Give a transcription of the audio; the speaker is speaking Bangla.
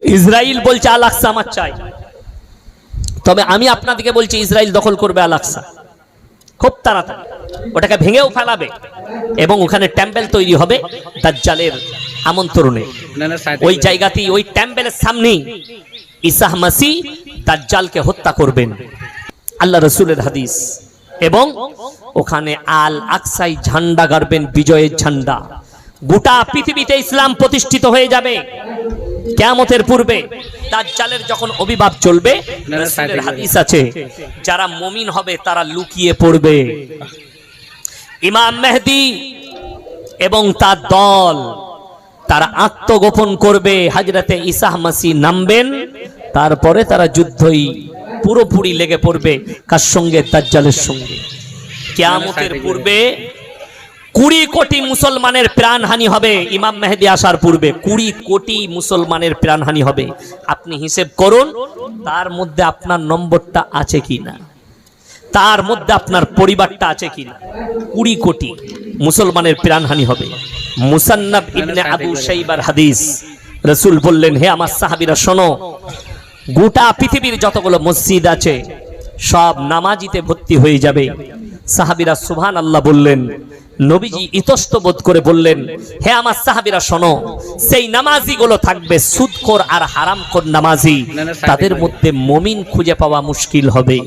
ইসরাইল বলছে আল আকসা আমার চাই, তবে আমি আপনাদেরকে বলছি ইসরাইল দখল করবে আল আকসা খুব তাড়াতাড়ি, ওটাকে ভেঙেও ফেলাবে এবং ওখানে টেম্পল তৈরি হবে দাজ্জালের আমন্ত্রণে। ওই জায়গাতেই ওই টেম্পলের সামনেই ঈসা মাসি দাজ্জালকে হত্যা করবেন, আল্লাহ রাসূলের হাদিস। এবং ওখানে আল আকসায় ঝান্ডা গাড়বেন, বিজয়ের ঝান্ডা। গোটা পৃথিবীতে ইসলাম প্রতিষ্ঠিত হয়ে যাবে কিয়ামতের পূর্বে। দাজ্জালের যখন অভিভাব চলবে, রাসূলের হাদিস আছে, যারা মুমিন হবে তারা লুকিয়ে পড়বে। ইমাম মেহেদী এবং তার দল তারা আত্মগোপন করবে, হযরতে ঈসা মাসি নামবেন, তারপরে তারা যুদ্ধই পুরোপুরি লেগে পড়বে কার সঙ্গে? দাজ্জালের সঙ্গে। কিয়ামতের পূর্বে 20 কোটি মুসলমানের প্রাণহানি হবে। ইমাম মেহেদী আসার পূর্বে 20 কোটি মুসলমানের প্রাণহানি হবে। আপনি হিসেব করুন তার মধ্যে আপনার নম্বরটা আছে কিনা, তার মধ্যে আপনার পরিবারটা আছে কিনা। 20 কোটি মুসলমানের প্রাণহানি হবে। মুসান্নাফ ইবনে আবু শাইবার হাদিস, রাসূল বললেন, হে আমার সাহাবীরা শোনো, গোটা পৃথিবীর যতগুলো মসজিদ আছে সব নামাজিতে ভর্তি হয়ে যাবে। সাহাবীরা সুবহানাল্লাহ বললেন। নবীজি ইতস্তত করে বললেন, হে আমার সাহাবীরা শোনো, সেই নামাজিগুলো থাকবে সুদখোর আর হারামখোর নামাজি, তাদের মধ্যে মুমিন খুঁজে পাওয়া মুশকিল হবে।